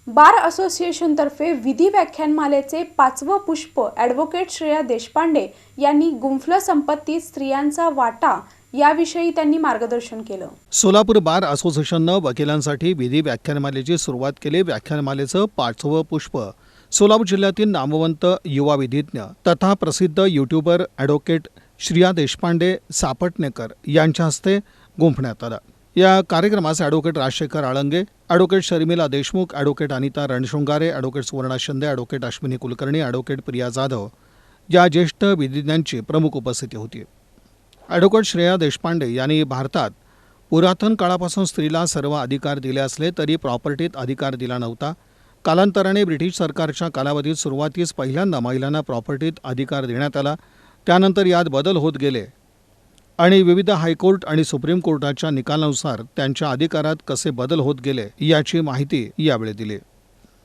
बार असोसिएशनतर्फे विधी व्याख्यानमालेचे 5वं पुष्प ॲडव्होकेट श्रेया देशपांडे यांनी गुंफलं संपत्तीत स्त्रियांचा वाटा याविषयी त्यांनी मार्गदर्शन केलं. सोलापूर बार असोसिएशननं वकिलांसाठी विधी व्याख्यानमालेची सुरुवात केली. व्याख्यानमालेचं 5वं पुष्प सोलापूर जिल्ह्यातील नामवंत युवा विधिज्ञ तथा प्रसिद्ध यूट्यूबर ॲडव्होकेट श्रेया देशपांडे सापटणेकर यांच्या हस्ते गुंफण्यात आलं. या कार्यक्रमास advocate Rajshekhar Alange, advocate Sharmila Deshmukh, advocate Anita Ranshringare, advocate Suvarna Shinde, advocate Ashwini Kulkarni, advocate Priya Jadhav या ज्येष्ठ विधिज्ञांची प्रमुख उपस्थिती होती. ॲडव्होकेट श्रेया देशपांडे यांनी भारतात पुरातन काळापासून स्त्रीला सर्व अधिकार दिले असले तरी प्रॉपर्टीत अधिकार दिला नव्हता. कालांतराने ब्रिटिश सरकारच्या कालावधीत सुरुवातीस पहिल्यांदा महिलांना प्रॉपर्टीत अधिकार देण्यात आला. त्यानंतर यात बदल होत गेले आणि विविध हायकोर्ट आणि सुप्रीम कोर्टाच्या निकालानुसार त्यांच्या अधिकारात कसे बदल होत गेले याची माहिती यावेळी दिली.